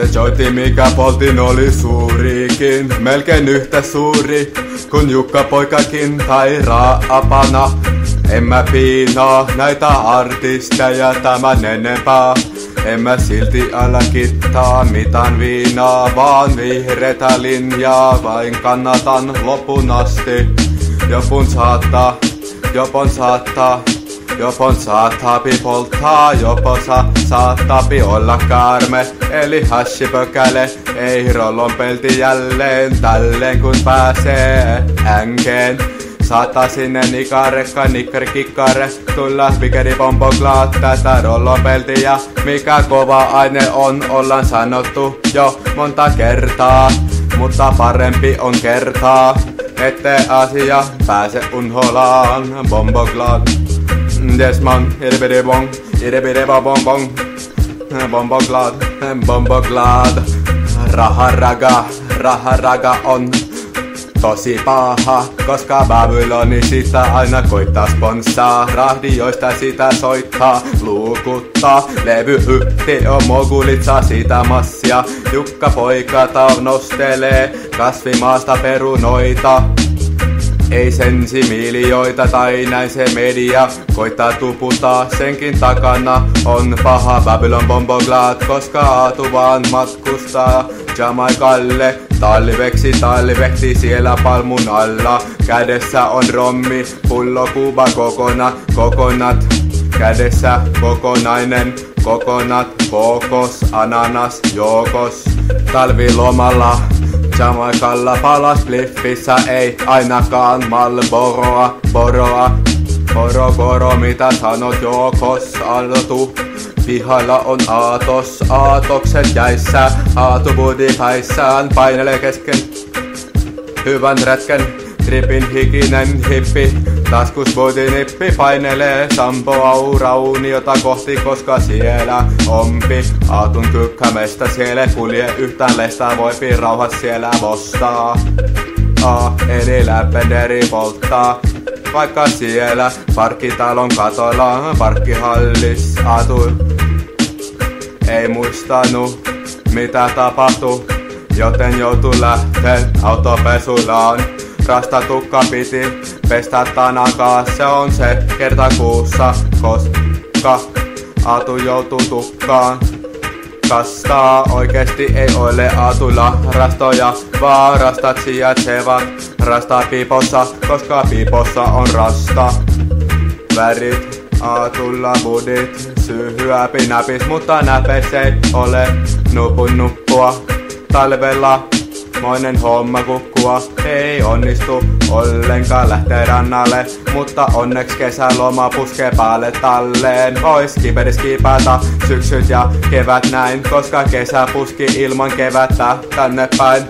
Se jointi mikä poltin oli suurikin, melkein yhtä suuri kun Jukka poikakin tai raapana. En mä piinaa näitä artisteja tämän enempää. En mä silti ala kittaa mitään viinaa, vaan vihreätä linjaa vain kannatan lopun asti. Jopon saattaapi polttaa, jopo saattaapi olla käärme, eli hashipökäle. Ei rollonpelti jälleen tälleen kun pääsee änkeen. Saattaa sinne nikkari-kikkare, tulla pikeri bomboklaat tätä rollonpeltiä. Mikä kova aine on, ollaan sanottu jo monta kertaa, mutta parempi on kertaa, ettei asia pääse unholaan. Bomboklaat. Yes man, iribidi bong, iribidi bong bong. Bomboglad. Raharaga on tosi paha, koska Babyloni sitä aina koittaa sponssaa. Radioista sitä soittaa, luukuttaa. Levyyhtiö mogulit saa siitä massia. Jukka poika nostelee kasvimaasta perunoita. Ei sensimiljoita tai näin se media koittaa tuputtaa, senkin takana on paha Babylon Bomboglad, koska Aatu vaan matkustaa Jamaikalle. Talvehti siellä palmun alla, kädessä on rommi, pullo Kuba kokonat, kädessä kokonat, kokos, ananas, jookos. Talvilomalla Jamaikalla palas Bliffissä, ei ainakaan Marlboroa, Koro, mitä sanot jookos, altu. Pihalla on aatokset jäissä, Aatu budi päissään, painelee kesken hyvän retken. Tripin hikinen hippi, taskus budi nippi, painelee Sampo Aurauniota kohti, koska siellä ompi. Aatun kykkämestä siellä kulje yhtään lestä, voipi rauhat siellä vostaa. Eli läppenderi polttaa, vaikka siellä parkkitalon katolla, parkkihallis Aatu ei muistanut mitä tapahtui, joten joutui lähteen autopesulaan. Rastatukka piti pestä tanakaa, se on se kerta kuussa, koska Aatu joutuu tukkaan kastaa. Oikeesti ei ole Aatulla rastoja, vaan rastat sijaitsevat rastapiipossa, koska piipossa on rasta. Värit Aatulla budit, syhyäpi näpis, mutta näpes ei ole nupun nuppua. Talvella moinen homma kukkua, ei onnistu ollenkaan lähtee rannalle, mutta onneks kesäloma puskee päälle talleen. Vois kiperiskipata syksyt ja kevät näin, koska kesä puski ilman kevättä tänne päin.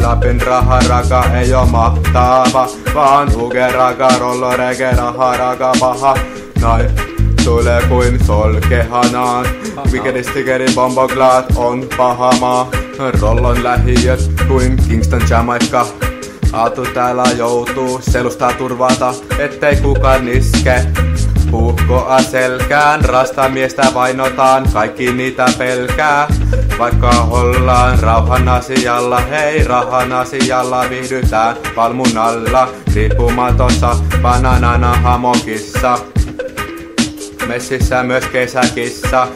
Lapin raharaga ei oo mahtava, vaan ugeraga, rollorege, raharaga paha. Näin tulee kuin solkehanaan, Wikedi Bomboglad on paha maa. Rollon lähiöt kuin Kingston Jamaica. Aatu täällä joutuu selustaa turvata, ettei kukaan iske puukkoa selkään. Rastamiestä vainotaan, kaikki niitä pelkää. Vaikka ollaan rauhan asialla, hei rahan asialla viihdytään palmun alla. Riippumatossa bananana hamokissa, messissä myös kesäkissa.